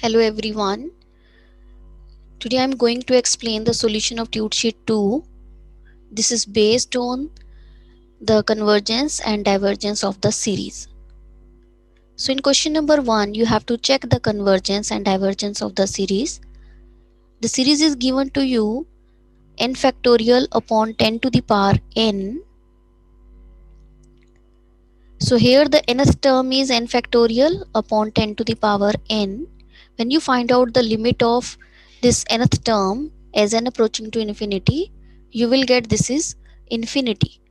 Hello everyone. Today I am going to explain the solution of tute sheet 2. This is based on the convergence and divergence of the series. So in question number 1, you have to check the convergence and divergence of the series. The series is given to you n factorial upon 10 to the power n. So here the nth term is n factorial upon 10 to the power n. When you find out the limit of this nth term as n approaching to infinity, you will get this is infinity,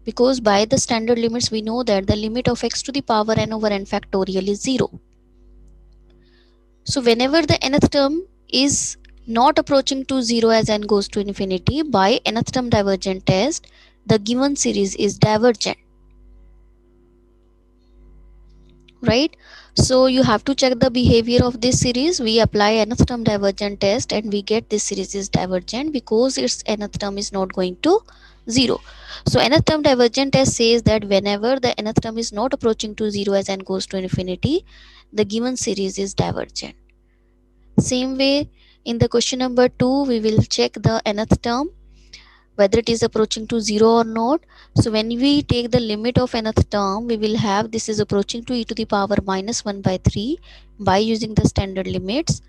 because by the standard limits we know that the limit of x to the power n over n factorial is 0. So whenever the nth term is not approaching to 0 as n goes to infinity, by nth term divergent test, the given series is divergent. Right, so you have to check the behavior of this series. We apply nth term divergent test and we get this series is divergent because its nth term is not going to 0. So nth term divergent test says that whenever the nth term is not approaching to 0 as n goes to infinity, the given series is divergent. Same way, in the question number 2, we will check the nth term whether it is approaching to 0 or not. So when we take the limit of nth term, we will have this is approaching to e to the power minus 1 by 3 by using the standard limits.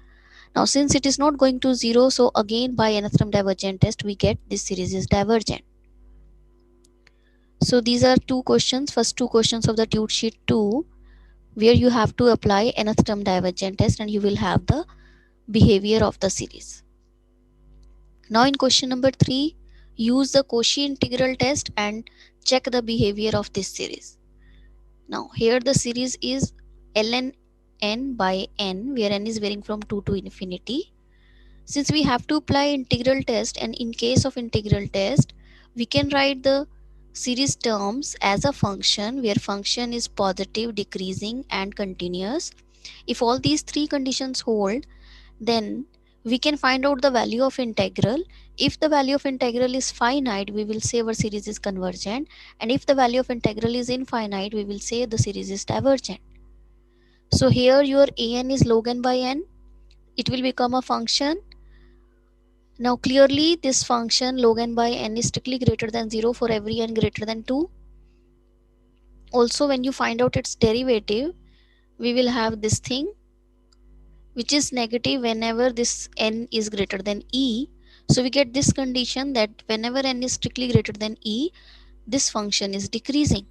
Now since it is not going to 0, so again by nth term divergent test we get this series is divergent. So these are first two questions of the tute sheet 2, where you have to apply nth term divergent test and you will have the behavior of the series. Now in question number 3, use the Cauchy integral test and check the behavior of this series. Now here the series is ln n by n, where n is varying from 2 to infinity. Since we have to apply integral test, and in case of integral test, we can write the series terms as a function where function is positive, decreasing and continuous. If all these three conditions hold, then we can find out the value of integral. If the value of integral is finite, we will say our series is convergent, and if the value of integral is infinite, we will say the series is divergent. So here your an is log n by n, it will become a function. Now clearly this function log n by n is strictly greater than 0 for every n greater than 2. Also when you find out its derivative, we will have this thing which is negative whenever this n is greater than e. So we get this condition that whenever n is strictly greater than e, this function is decreasing.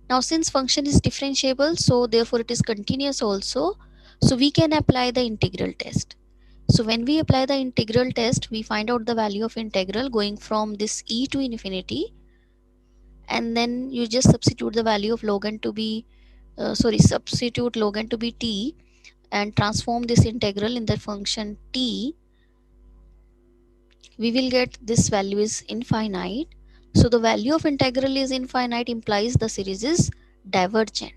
Now since function is differentiable, so therefore it is continuous also, so we can apply the integral test. So when we apply the integral test, we find out the value of integral going from this e to infinity, and then you just substitute the value of log n to be substitute log n to be t and transform this integral in the function t. We will get this value is infinite. So the value of integral is infinite implies the series is divergent.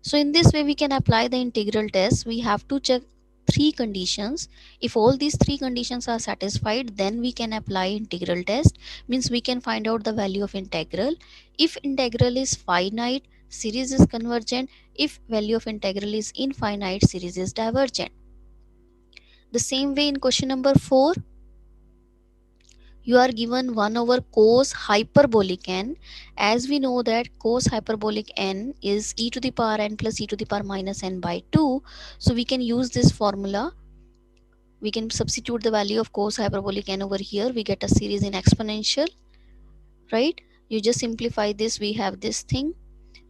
So in this way we can apply the integral test. We have to check three conditions. If all these three conditions are satisfied, then we can apply integral test. Means we can find out the value of integral. If integral is finite, series is convergent. If value of integral is infinite, series is divergent. The same way in question number 4, you are given 1 over cos hyperbolic n. As we know that cos hyperbolic n is e to the power n plus e to the power minus n by 2. So we can use this formula. We can substitute the value of cos hyperbolic n over here. We get a series in exponential, right? You just simplify this, we have this thing.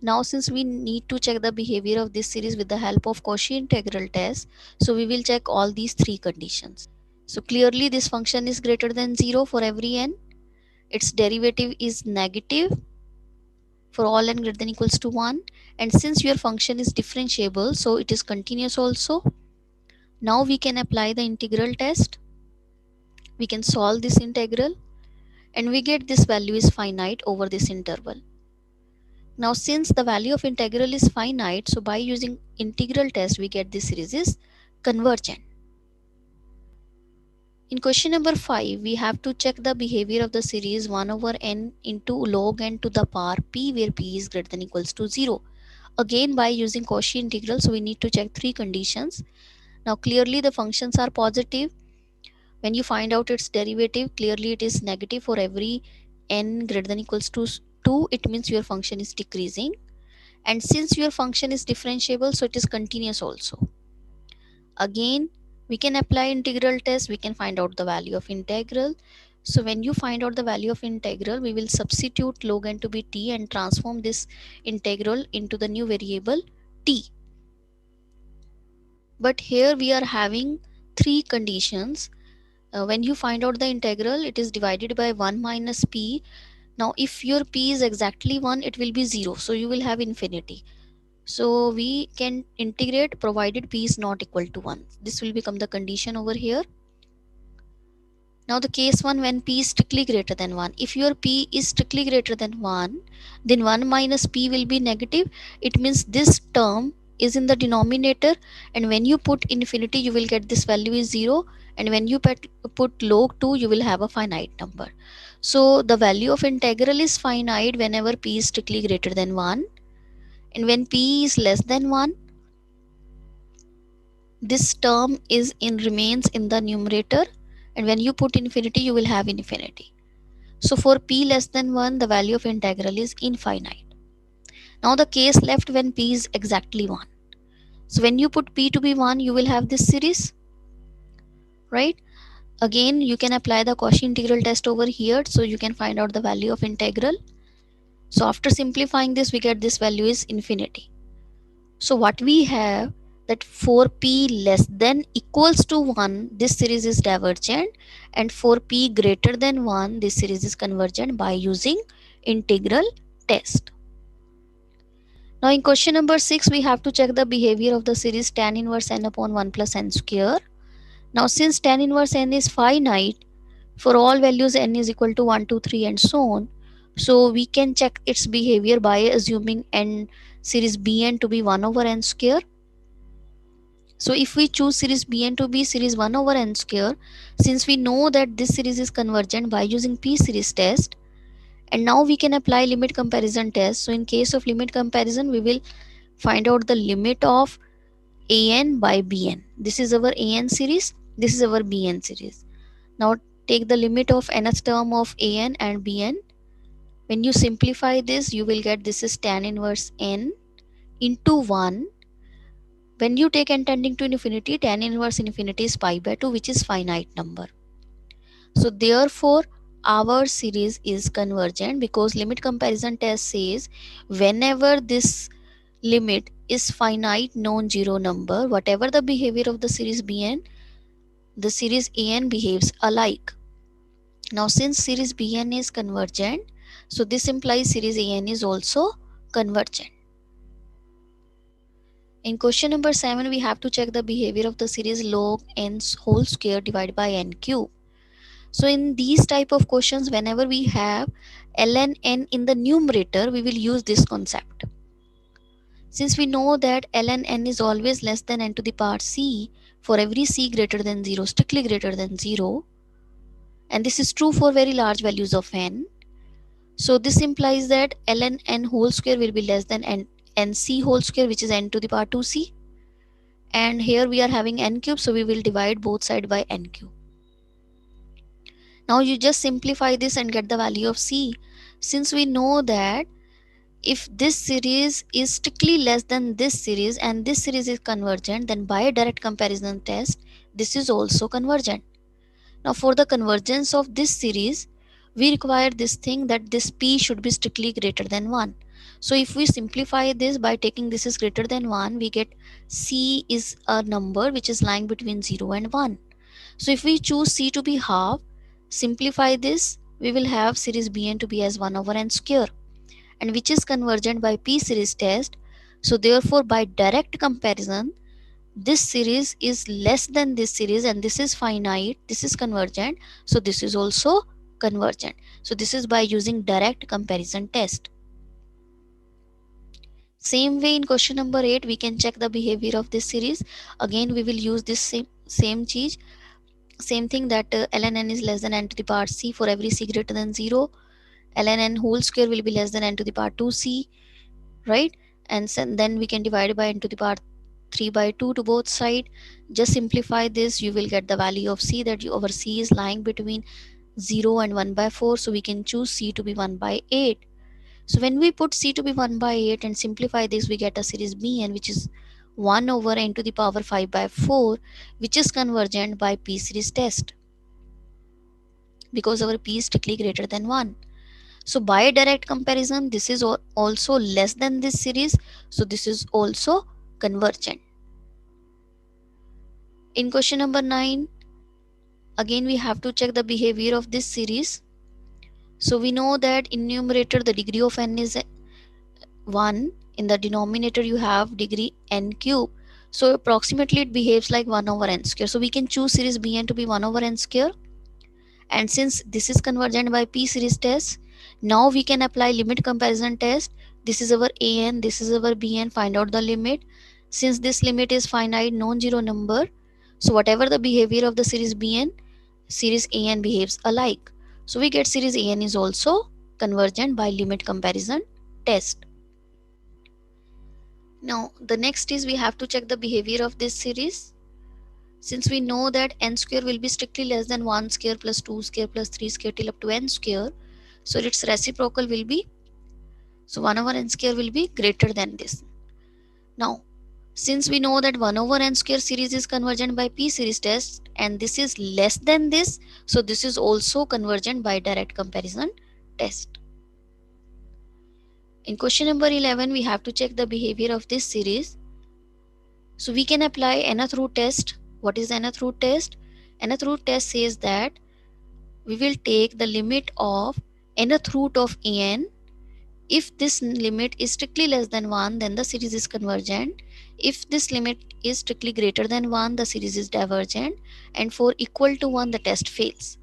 Now since we need to check the behavior of this series with the help of Cauchy integral test, so we will check all these three conditions. So clearly this function is greater than 0 for every n. Its derivative is negative for all n greater than equals to 1. And since your function is differentiable, so it is continuous also. Now we can apply the integral test. We can solve this integral and we get this value is finite over this interval. Now since the value of integral is finite, so by using integral test we get this series is convergent. In question number 5, we have to check the behavior of the series 1 over n into log n to the power p, where p is greater than equals to 0. Again, by using Cauchy integral, so we need to check three conditions. Now clearly the functions are positive. When you find out its derivative, clearly it is negative for every n greater than equals to 2. It means your function is decreasing. And since your function is differentiable, so it is continuous also. Again, we can apply integral test. We can find out the value of integral. So when you find out the value of integral, we will substitute log n to be t and transform this integral into the new variable t. But here we are having three conditions. When you find out the integral, it is divided by 1 minus p. Now if your p is exactly 1, it will be 0, so you will have infinity. So we can integrate provided p is not equal to 1. This will become the condition over here. Now the case 1, when p is strictly greater than 1. If your p is strictly greater than 1, then 1 minus p will be negative. It means this term is in the denominator, and when you put infinity you will get this value is 0, and when you put log 2 you will have a finite number. So the value of integral is finite whenever p is strictly greater than 1, and when p is less than 1, this term remains in the numerator, and when you put infinity you will have infinity. So for p less than 1, the value of integral is infinite. Now the case left when p is exactly 1. So when you put p to be 1, you will have this series, right? Again, you can apply the Cauchy integral test over here, so you can find out the value of integral. So after simplifying this, we get this value is infinity. So what we have, that for p less than equals to 1, this series is divergent, and for p greater than 1, this series is convergent by using integral test. Now in question number 6, we have to check the behavior of the series tan inverse n upon 1 plus n square. Now since tan inverse n is finite, for all values n is equal to 1, 2, 3 and so on, so we can check its behavior by assuming n series bn to be 1 over n square. So if we choose series bn to be series 1 over n square, since we know that this series is convergent by using p series test, and now we can apply limit comparison test. So in case of limit comparison, we will find out the limit of an by bn. This is our an series, this is our bn series. Now take the limit of nth term of an and bn. When you simplify this, you will get this is tan inverse n into 1. When you take n tending to infinity, tan inverse infinity is pi by 2, which is finite number. So therefore our series is convergent, because limit comparison test says whenever this limit is finite non-zero number, whatever the behavior of the series bn, the series an behaves alike. Now since series bn is convergent, so this implies series an is also convergent. In question number 7, we have to check the behavior of the series log n whole square divided by n cube. So in these type of questions, whenever we have ln n in the numerator, we will use this concept. Since we know that ln n is always less than n to the power c for every c greater than 0, strictly greater than 0, and this is true for very large values of n. So this implies that ln n whole square will be less than nc whole square, which is n to the power 2c. And here we are having n cube, so we will divide both sides by n cube. Now you just simplify this and get the value of c. Since we know that if this series is strictly less than this series and this series is convergent, then by a direct comparison test, this is also convergent. Now for the convergence of this series, we require this thing that this p should be strictly greater than 1. So if we simplify this by taking this is greater than 1, we get c is a number which is lying between 0 and 1. So if we choose c to be half, simplify this, we will have series bn to be as 1 over n square, and which is convergent by p series test. So therefore by direct comparison, this series is less than this series, and this is finite, this is convergent, so this is also convergent. So this is by using direct comparison test. Same way in question number 8, we can check the behavior of this series. Again we will use this same thing, that ln n is less than n to the power c for every c greater than 0. ln n whole square will be less than n to the power 2c, right? and then we can divide by n to the power 3 by 2 to both side. Just simplify this, you will get the value of c, that our c is lying between 0 and 1 by 4, so we can choose c to be 1 by 8. So when we put c to be 1 by 8 and simplify this, we get a series Bn, which is 1 over n to the power 5 by 4, which is convergent by p series test, because our p is strictly greater than 1. So by direct comparison, this is also less than this series, so this is also convergent. In question number 9, again we have to check the behavior of this series. So we know that in numerator the degree of n is 1, in the denominator you have degree n cube. So approximately it behaves like 1 over n square. So we can choose series Bn to be 1 over n square. And since this is convergent by p series test, now we can apply limit comparison test. This is our an, this is our bn, find out the limit. Since this limit is finite non-zero number, so whatever the behavior of the series bn, series an behaves alike. So we get series an is also convergent by limit comparison test. Now the next is we have to check the behavior of this series. Since we know that n square will be strictly less than 1 square plus 2 square plus 3 square till up to n square, so its reciprocal will be, so 1 over n square will be greater than this. Now since we know that 1 over n square series is convergent by p series test and this is less than this, so this is also convergent by direct comparison test. In question number 11, we have to check the behavior of this series. So we can apply nth root test. What is nth root test? Nth root test says that we will take the limit of nth root of an. If this limit is strictly less than 1, then the series is convergent. If this limit is strictly greater than 1, the series is divergent. And for equal to 1, the test fails.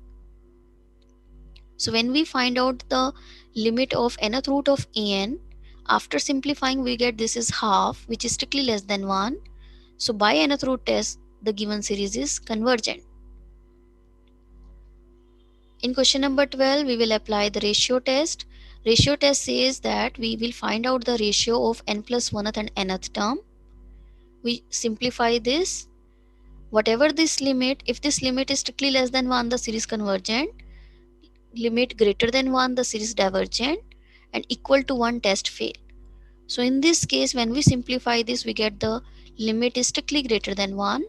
So when we find out the limit of nth root of an, after simplifying we get this is half, which is strictly less than 1. So by nth root test, the given series is convergent. In question number 12, we will apply the ratio test. Ratio test says that we will find out the ratio of n plus 1th and nth term. We simplify this. Whatever this limit, if this limit is strictly less than 1, the series convergent. Limit greater than 1, the series divergent. And equal to 1, test fail. So in this case, when we simplify this, we get the limit is strictly greater than 1.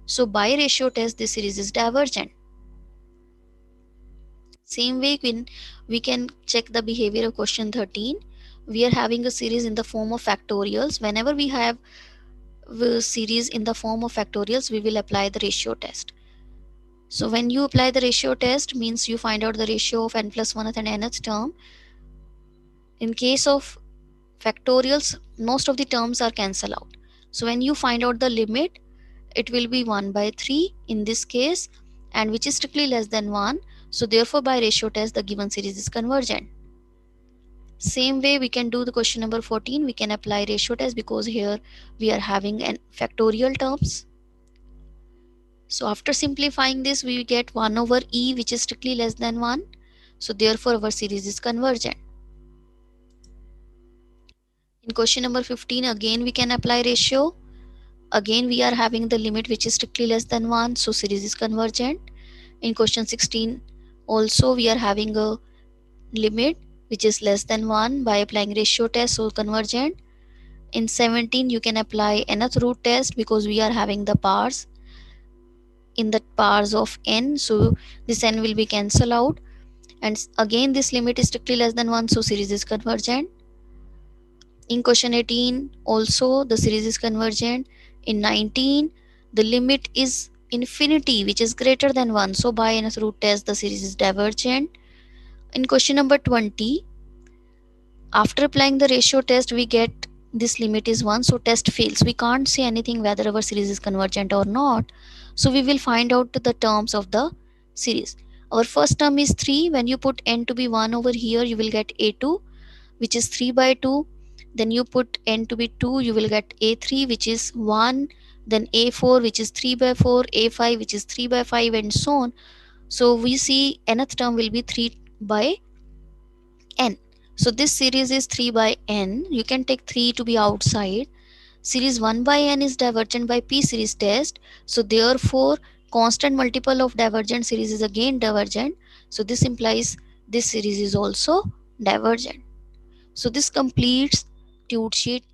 So by ratio test, this series is divergent. Same way we can check the behavior of question 13. We are having a series in the form of factorials. Whenever we have a series in the form of factorials, we will apply the ratio test. So when you apply the ratio test, means you find out the ratio of n plus 1th and nth term. In case of factorials, most of the terms are cancelled out. So when you find out the limit, it will be 1 by 3 in this case, and which is strictly less than 1. So therefore by ratio test, the given series is convergent. Same way we can do the question number 14. We can apply ratio test because here we are having an factorial terms. So after simplifying this, we get 1 over e, which is strictly less than 1. So therefore our series is convergent. In question number 15, again we can apply ratio. Again we are having the limit which is strictly less than 1, so series is convergent. In question 16, also we are having a limit which is less than 1 by applying ratio test, so convergent. In 17, you can apply nth root test because we are having the powers in the powers of n, so this n will be cancelled out. And again this limit is strictly less than 1, so series is convergent. In question 18, also the series is convergent. In 19, the limit is infinity, which is greater than 1. So by nth root test, the series is divergent. In question number 20, after applying the ratio test, we get this limit is 1. So test fails. We can't say anything whether our series is convergent or not. So we will find out the terms of the series. Our first term is 3. When you put n to be 1 over here, you will get a2, which is 3 by 2. Then you put n to be 2, you will get a3, which is 1. Then a4, which is 3 by 4, a5, which is 3 by 5, and so on. So we see nth term will be 3 by n. So this series is 3 by n. You can take 3 to be outside. Series 1 by n is divergent by p series test. So therefore constant multiple of divergent series is again divergent. So this implies this series is also divergent. So this completes tute sheet